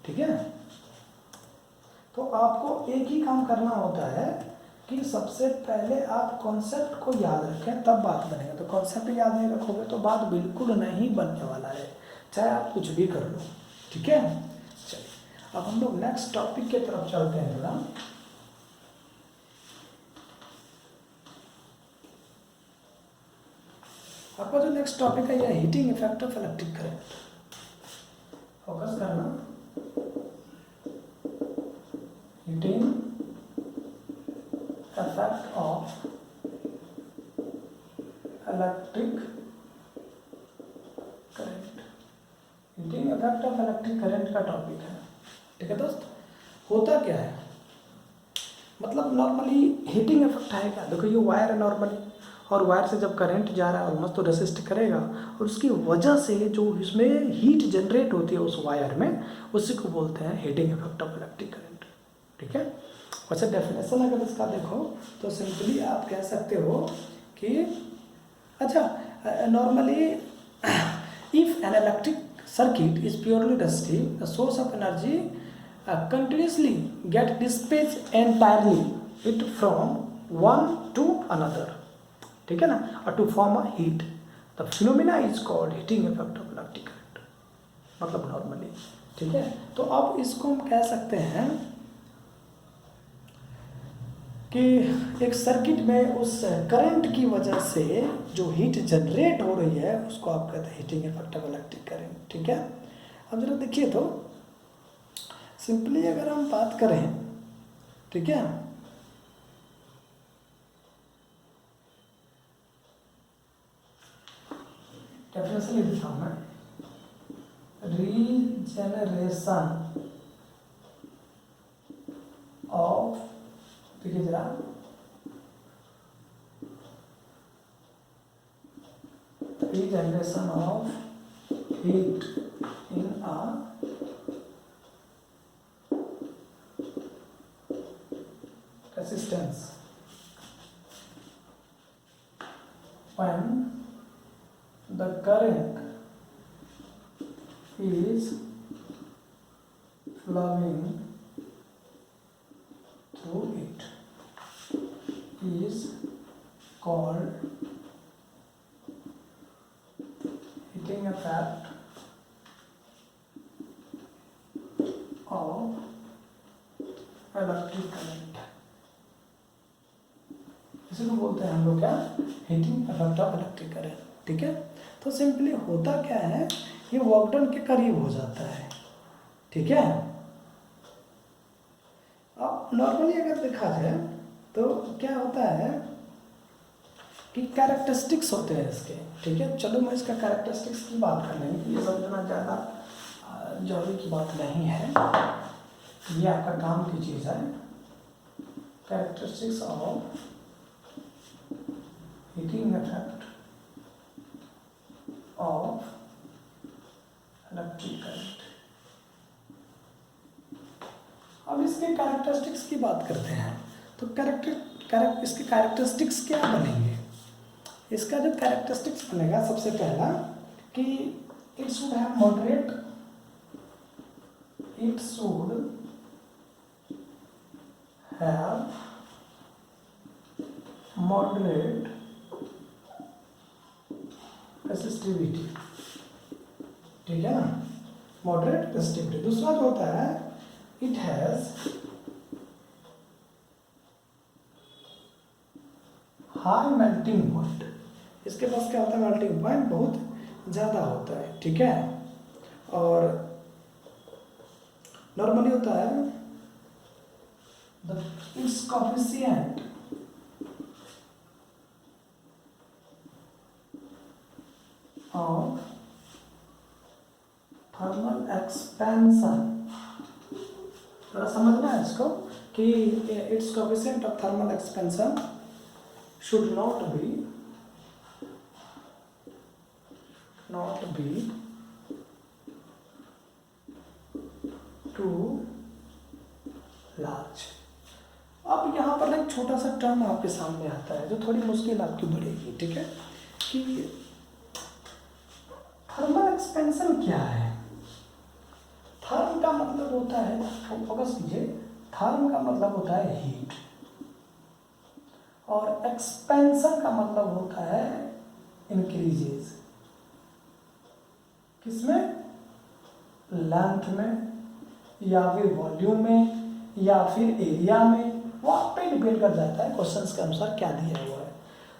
Speaker 1: ठीक है। तो आपको एक ही काम करना होता है कि सबसे पहले आप कॉन्सेप्ट को याद रखें, तब बात बनेगा। तो कॉन्सेप्ट याद नहीं रखोगे तो बात बिल्कुल नहीं बनने वाला है, चाहे आप कुछ भी कर लो, ठीक है। चलिए अब हम लोग नेक्स्ट टॉपिक की तरफ चलते हैं थोड़ा। आपका जो नेक्स्ट टॉपिक है यह heating effect of electric current. Focus करना, heating effect of electric current, heating effect of electric current का टॉपिक है, ठीक है दोस्त। होता क्या है, मतलब नॉर्मली हीटिंग इफेक्ट है क्या, देखो ये वायर है नॉर्मली, और वायर से जब करंट जा रहा है ऑलमोस्ट तो रेसिस्ट करेगा, और उसकी वजह से जो इसमें हीट जनरेट होती है उस वायर में, उसी को बोलते हैं heating effect of electric current, ठीक है। वैसे डेफिनेशन अगर इसका देखो तो सिंपली आप कह सकते हो कि अच्छा normally if an electric circuit is purely resistive, the source of energy continuously get dispatched entirely it from one to another, ठीक है ना, और to form a heat, the phenomena is called heating effect of electric current, मतलब normally, ठीक है। तो अब इसको हम कह सकते हैं कि एक सर्किट में उस करंट की वजह से जो हीट जनरेट हो रही है उसको आप कहते हैं heating effect of electric current, ठीक है। अब जरा देखिए तो सिंपली अगर हम बात करें, ठीक है, डेफिनेशन लिख देता हूं मैं, रीजेनरेशन ऑफ, देखिए जरा, regeneration of heat in a resistance when the current is flowing through it is called heating effect of electric current, इसी को बोलते हैं हम लोग क्या, heating effect of electric current, ठीक है। तो सिंपली होता क्या है, ये वर्क डन के करीब हो जाता है, ठीक है। अब नॉर्मली अगर देखा जाए तो क्या होता है कि कैरेक्टरिस्टिक्स होते हैं इसके, ठीक है। चलो मैं इसका कैरेक्टरिस्टिक्स की बात कर लेंगे, ये समझना ज़्यादा जरूरी की बात नहीं है, ये आपका काम की चीज़ है। Characteristics of heating effect of electric current. अब इसके कैरेक्टरिस्टिक्स की बात करते हैं, तो इसके कैरेक्टरिस्टिक्स क्या बनेंगे। इसका जो कैरेक्टरिस्टिक्स बनेगा सबसे पहला कि it should have moderate, it should have moderate resistivity, ठीक है ना, मॉडरेट रेसिस्टिविटी। दूसरा जो होता है it has high melting point, इसके पास क्या होता है, मेल्टिंग पॉइंट बहुत ज़्यादा होता है, ठीक है। और नॉर्मली होता है it's coefficient of thermal expansion, थोड़ा समझना है इसको कि it's coefficient of thermal expansion should not be too large। अब यहाँ पर एक छोटा सा टर्म आपके सामने आता है जो थोड़ी मुश्किल आपकी बढ़ेगी, ठीक है, कि थर्मल एक्सपेंशन क्या है। थर्म का मतलब होता है, फोकस कीजिए, थर्म का मतलब होता है हीट, और एक्सपेंशन का मतलब होता है इंक्रीजेज। किसमें, लेंथ में या फिर वॉल्यूम में या फिर एरिया में, वो आप पे डिपेंड कर जाता है क्वेश्चंस के अनुसार क्या दिया हुआ है।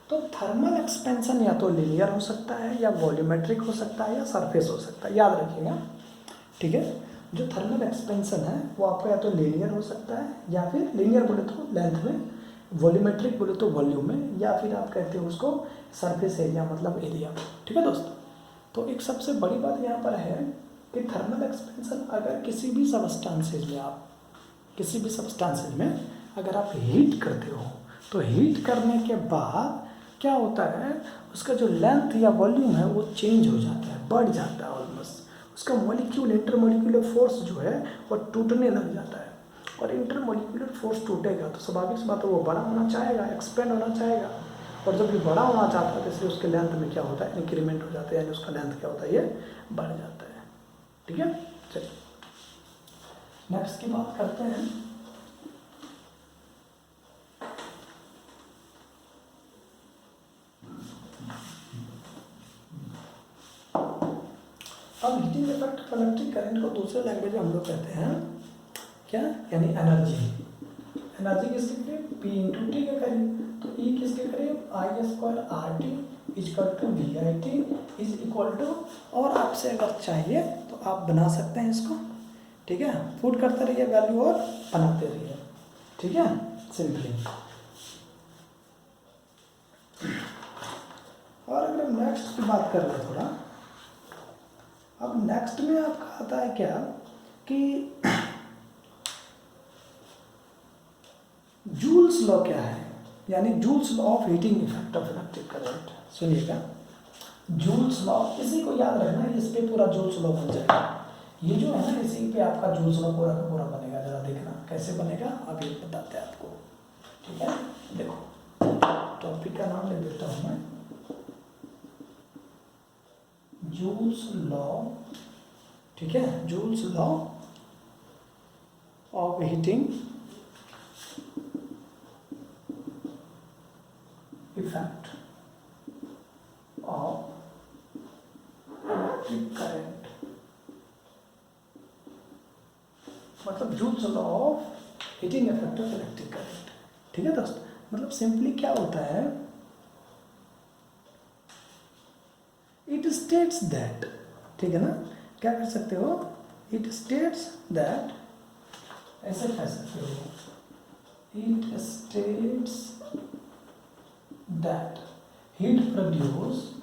Speaker 1: तो थर्मल एक्सपेंशन या तो लीनियर हो सकता है या वॉल्यूमेट्रिक हो सकता है या सरफेस हो सकता है, याद रखिएगा, ठीक है। जो थर्मल एक्सपेंशन है वो आपका या तो लीनियर हो सकता है, या फिर लीनियर बोले तो लेंथ में, वॉल्यूमेट्रिक बोले तो वॉल्यूम में, या फिर आप कहते हो उसको सरफेस एरिया मतलब एरिया, ठीक है दोस्तों। तो एक सबसे बड़ी बात यहाँ पर है कि थर्मल एक्सपेंशन अगर किसी भी सबस्टेंसेज में, आप किसी भी सबस्टेंसेज में अगर आप हीट करते हो, तो हीट करने के बाद क्या होता है, उसका जो लेंथ या वॉल्यूम है वो चेंज हो जाता है, बढ़ जाता है ऑलमोस्ट, उसका मॉलिक्यूल इंटरमॉलिक्यूलर फोर्स जो है वो टूटने लग जाता है, और इंटरमॉलिक्यूलर फोर्स टूटेगा तो स्वाभाविक सी बात है वो बड़ा होना चाहेगा, एक्सपेंड होना चाहेगा, और जब ये बड़ा होना चाहता है तो इसलिए उसके लेंथ में क्या होता है, इंक्रीमेंट हो जाता है, यानी उसका लेंथ क्या होता है, ये बढ़ जाता है, ठीक है। चलिए नेक्स्ट की बात करते हैं। अब heating effect of electric current को दूसरे लैंग्वेज में हम लोग कहते हैं क्या, यानी एनर्जी। एनर्जी किसके करीब, पी इंटू टी के करीब, तो ई किसके करीब, I square R T is equal to V I T is equal to, और आपसे अगर चाहिए तो आप बना सकते हैं इसको, ठीक है, पुट करते रहिए वैल्यू और बनाते रहिए, ठीक है, सिंपली। और अगर हम नेक्स्ट की बात कर रहे थोड़ा, अब नेक्स्ट में आपका आता है क्या कि जूल्स लॉ क्या है, यानी joules law of heating effect of electric current. सुनिएगा, जूल्स लॉ, इसी को याद रखना, इस पे पूरा जूल्स लॉ बन जाएगा। ये जो है ना, इसी पे आपका जूल्स लॉ पूरा का पूरा बनेगा, जरा देखना कैसे बनेगा, अभी बताते हैं आपको, ठीक है। देखो टॉपिक का नाम ले देता हूँ मैं, जूल्स लॉ, ठीक है, Joule's law of heating effect of electric current, मतलब Joule's law of heating effect of electric current, ठीक है दोस्त। मतलब सिंपली क्या होता है, इट स्टेट्स दैट, ठीक है ना, क्या कर सकते हो, इट स्टेट्स दैट, ऐसे कह सकते हो, it states that heat produced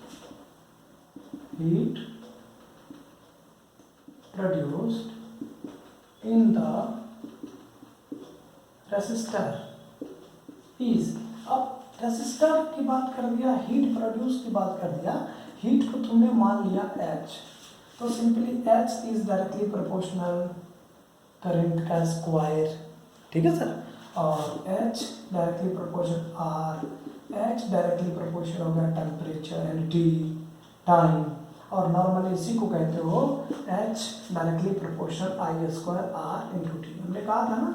Speaker 1: in the resistor is, अब रेसिस्टर की बात कर दिया, हीट प्रोड्यूस की बात कर दिया, हीट को तुमने मान लिया H, तो simply H is directly proportional current का स्क्वायर, ठीक है सर, और H directly proportional R, H directly proportional हो गया टेम्परेचर एंड T टाइम, और नॉर्मली इसी को कहते हो H directly proportional I square R into T. हमने कहा था ना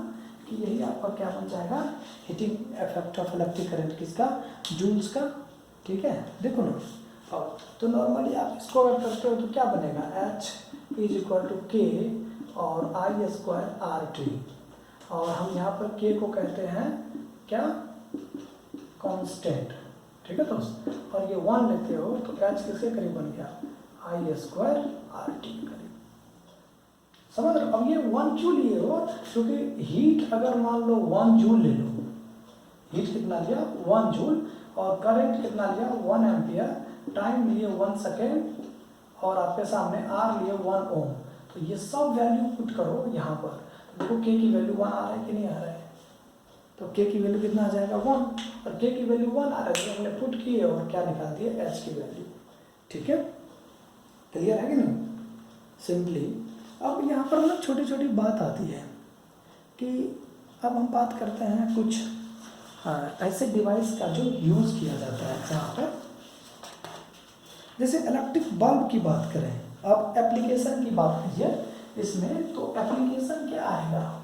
Speaker 1: कि यही आपका क्या बन जाएगा, heating effect of electric current किसका, जूल्स का, ठीक है। देखो ना, और तो नॉर्मली आप इसको अगर करते हो तो क्या बनेगा, H इज इक्वल टू के और I स्क्वायर आर टी, और हम यहाँ पर के को कहते हैं क्या, कांस्टेंट, ठीक है दोस्त, और ये 1 लेते हो तो H किसके करीब बन गया, I स्क्वायर आर टी करीब, समझ रहे हो। अब ये 1 क्यों लिए हो, क्योंकि हीट अगर मान लो 1 जूल ले लो, हीट कितना लिया 1 जूल, और करंट कितना लिया 1 एम्पियर, टाइम लिए 1 सेकेंड, और आपके सामने आर लिए 1 ओम, तो ये सब वैल्यू पुट करो यहाँ पर, देखो के की वैल्यू 1 आ रहा है कि नहीं आ रहा है, तो के की वैल्यू कितना आ जाएगा 1, और के की वैल्यू 1 आ रहा है, हमने पुट की है और क्या निकाल दिया एच की वैल्यू, ठीक है, क्लियर है कि नहीं। सिंपली अब यहाँ पर ना छोटी छोटी बात आती है कि अब हम बात करते हैं कुछ ऐसे डिवाइस का जो यूज़ किया जाता है जहाँ पर, जैसे इलेक्ट्रिक बल्ब की बात करें, अब एप्लीकेशन की बात कीजिए इसमें, तो एप्लीकेशन क्या आएगा,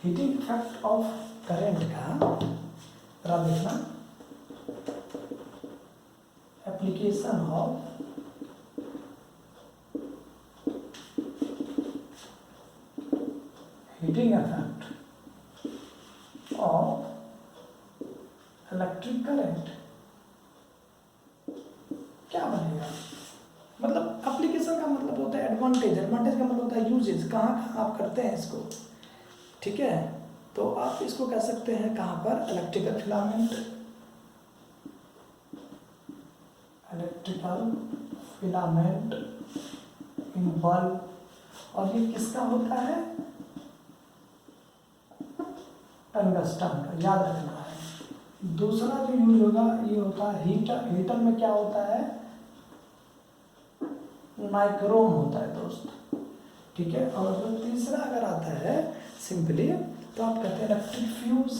Speaker 1: हीटिंग इफेक्ट ऑफ करंट का, जरा देखना, application of heating effect of electric current क्या बनेगा, मतलब एप्लीकेशन का मतलब होता है एडवांटेज, एडवांटेज का मतलब होता है यूजेज, कहाँ कहाँ आप करते हैं इसको, ठीक है, तो आप इसको कह सकते हैं कहाँ पर, इलेक्ट्रिकल फिलामेंट, इलेक्ट्रिकल फिलामेंट इन बल्ब, और ये किसका होता है, टंगस्टन का, याद रखना है। दूसरा जो यूज होगा ये होता है हीटर, हीटर में क्या होता है, नाइक्रोम होता है दोस्त, ठीक है, और जो तीसरा अगर आता है सिंपली तो आप कहते हैं इलेक्ट्रिक फ्यूज,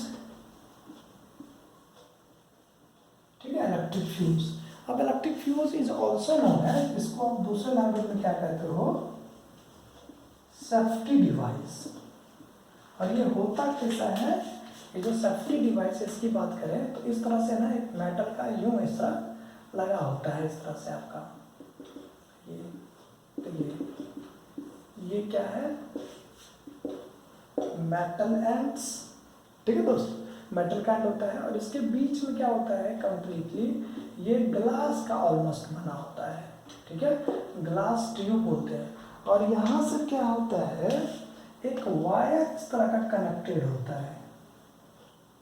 Speaker 1: ठीक है, इलेक्ट्रिक फ्यूज। अब electric fuse is also known as, इसको आप दूसरे लैंग्वेज में क्या कहते हो, सेफ्टी डिवाइस, और ये होता कैसा है, ये जो सेफ्टी डिवाइस है इसकी बात करें तो इस तरह से ना एक मेटल का यूं इस तरह लगा होता है, इस तरह से आपका ये, तो ये क्या है, मेटल एंड्स, ठीक है दोस्त, मेटल का एंड होता है, और इसके बीच में क्या होता है, कंप्लीटली ये ग्लास का ऑलमोस्ट बना होता है, ठीक है, ग्लास ट्यूब बोलते हैं, और यहाँ से क्या होता है, एक वायर इस तरह का कनेक्टेड होता है,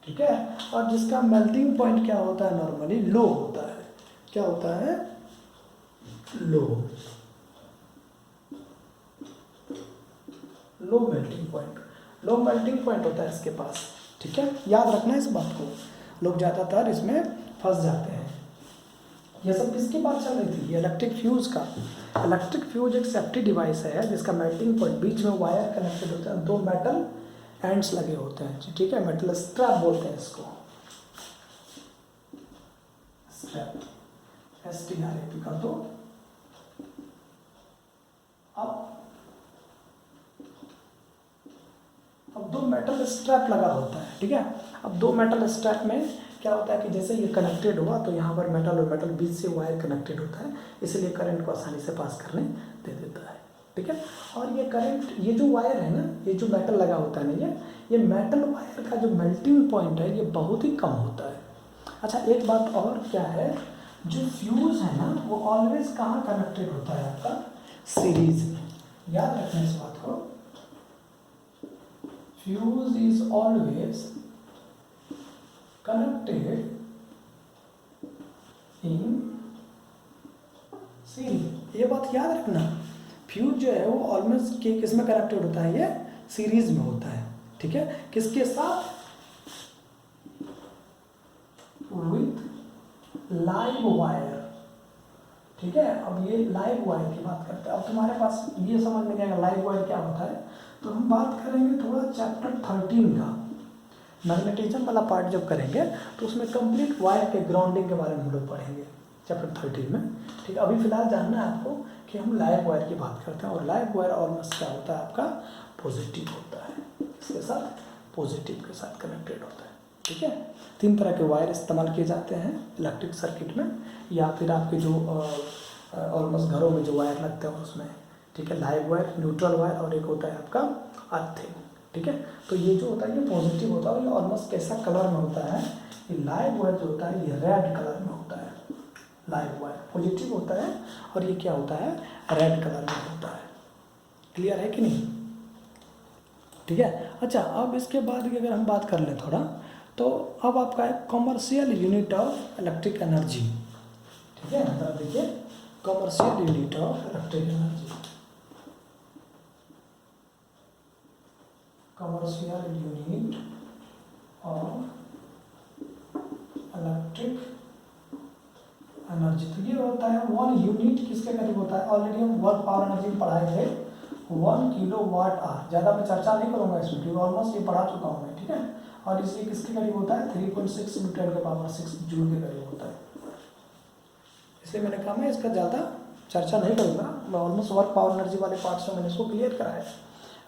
Speaker 1: ठीक है, और जिसका मेल्टिंग पॉइंट क्या होता है, नॉर्मली लो होता है, क्या होता है, low melting point, low melting point होता है इसके पास, ठीक है, याद रखना इस बात को, लोग ज़्यादातर इसमें फंस जाते हैं। ये सब किसकी बात चल रही थी, ये इलेक्ट्रिक फ्यूज का। इलेक्ट्रिक फ्यूज एक सेफ्टी डिवाइस है जिसका मेल्टिंग पॉइंट, बीच में वायर कनेक्टेड होता है, 2 मेटल एंड्स लगे होते हैं, ठीक है, मेटल स्ट्रैप बोलते हैं इसको, स्ट्रैप, STRAP कर दो। अब 2 मेटल स्ट्रैप लगा होता है, ठीक है, अब 2 मेटल स्ट्रैप में क्या होता है कि जैसे ये कनेक्टेड हुआ तो यहाँ पर मेटल और मेटल बीच से वायर कनेक्टेड होता है, इसलिए करंट को आसानी से पास करने दे देता है, ठीक है, और ये करंट, ये जो वायर है ना, ये जो मेटल लगा होता है ना, ये मेटल वायर का जो मेल्टिंग पॉइंट है ये बहुत ही कम होता है। अच्छा एक बात और क्या है, जो फ्यूज़ है ना वो ऑलवेज कहाँ कनेक्टेड होता है आपका, सीरीज में, याद रखना इस बात को, fuse is always connected in series. ये बात याद रखना, फ्यूज जो है वो ऑलमोस्ट किस में कनेक्टेड होता है, ये सीरीज में होता है, ठीक है। किसके साथ, विथ लाइव वायर, ठीक है। अब ये लाइव वायर की बात करते हैं। अब तुम्हारे पास ये समझ में नहीं आएगा लाइव वायर क्या होता है, तो हम बात करेंगे थोड़ा चैप्टर 13 का, मैग्नेटिज्म वाला पार्ट जब करेंगे तो उसमें कंप्लीट वायर के ग्राउंडिंग के बारे में हम लोग पढ़ेंगे चैप्टर 13 में, ठीक है। अभी फिलहाल जानना है आपको कि हम लाइव वायर की बात करते हैं, और लाइव वायर ऑलमोस्ट क्या होता है आपका, पॉजिटिव होता है, इसके साथ पॉजिटिव के साथ कनेक्टेड होता है, ठीक है। 3 तरह के वायर इस्तेमाल किए जाते हैं इलेक्ट्रिक सर्किट में, या फिर आपके जो ऑलमोस्ट घरों में जो वायर लगते हैं उसमें, ठीक है। लाइव वायर, न्यूट्रल वायर, और एक होता है आपका अर्थिंग, ठीक है। तो ये जो होता है ये पॉजिटिव होता है, ये ऑलमोस्ट कैसा कलर में होता है, ये लाइव वायर जो होता है ये रेड कलर में होता है। लाइव वायर पॉजिटिव होता है और ये क्या होता है, रेड कलर में होता है। क्लियर है कि नहीं, ठीक है। अच्छा, अब इसके बाद की अगर हम बात कर लें थोड़ा, तो अब आपका है commercial unit of electric energy, ठीक है। मतलब देखिए commercial unit of electric energy, commercial unit of electric energy. तो ये होता है 1 यूनिट किसके करीब होता है, ऑलरेडी हम वर्क पावर एनर्जी में पढ़ाए थे 1 किलोवाट आवर। ज़्यादा मैं चर्चा नहीं करूँगा इसमें क्योंकि ऑलमोस्ट ये पढ़ा चुका हूँ मैं, ठीक है। और इसलिए किसके करीब होता है, 3.6 × 10⁻6 जूल के करीब होता है। इसलिए मैंने कहा मैं इसका ज़्यादा चर्चा नहीं करूँगा, मैं ऑलमोस्ट वर्क पावर एनर्जी वाले पार्ट्स में मैंने इसको क्लियर कराया।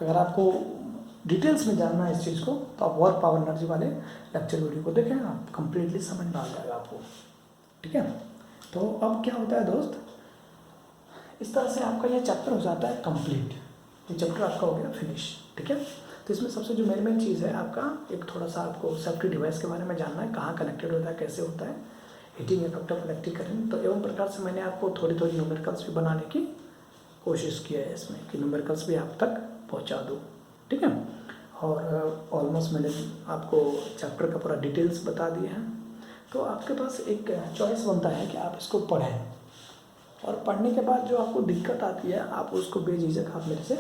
Speaker 1: अगर आपको डिटेल्स में जानना है इस चीज़ को तो आप वर्क पावर एनर्जी वाले लेक्चर वीडियो को देखें, आप कंप्लीटली समझ में आ जाएगा आपको, ठीक है। तो अब क्या होता है दोस्त, इस तरह से आपका ये चैप्टर हो जाता है कंप्लीट, ये चैप्टर आपका हो गया फिनिश, ठीक है। तो इसमें सबसे जो मेन चीज़ है आपका, एक थोड़ा सा आपको सेफ्टी डिवाइस के बारे में जानना है, कहाँ कनेक्टेड होता है, कैसे होता है, heating effect of electric current. तो एवं प्रकार से मैंने आपको थोड़ी थोड़ी न्यूमेरिकल्स भी बनाने की कोशिश की है इसमें, कि न्यूमेरिकल्स भी आप तक पहुँचा दूँ, ठीक है। और ऑलमोस्ट मैंने आपको चैप्टर का पूरा डिटेल्स बता दिया है। तो आपके पास एक चॉइस बनता है कि आप इसको पढ़ें, और पढ़ने के बाद जो आपको दिक्कत आती है आप उसको बेझिझक आप मेरे से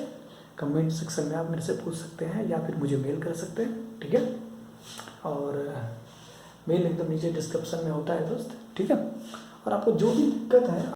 Speaker 1: कमेंट सेक्शन में आप मेरे से पूछ सकते हैं, या फिर मुझे मेल कर सकते हैं, ठीक है। और मेल एकदम नीचे डिस्क्रिप्शन में होता है दोस्त, ठीक है। और आपको जो भी दिक्कत है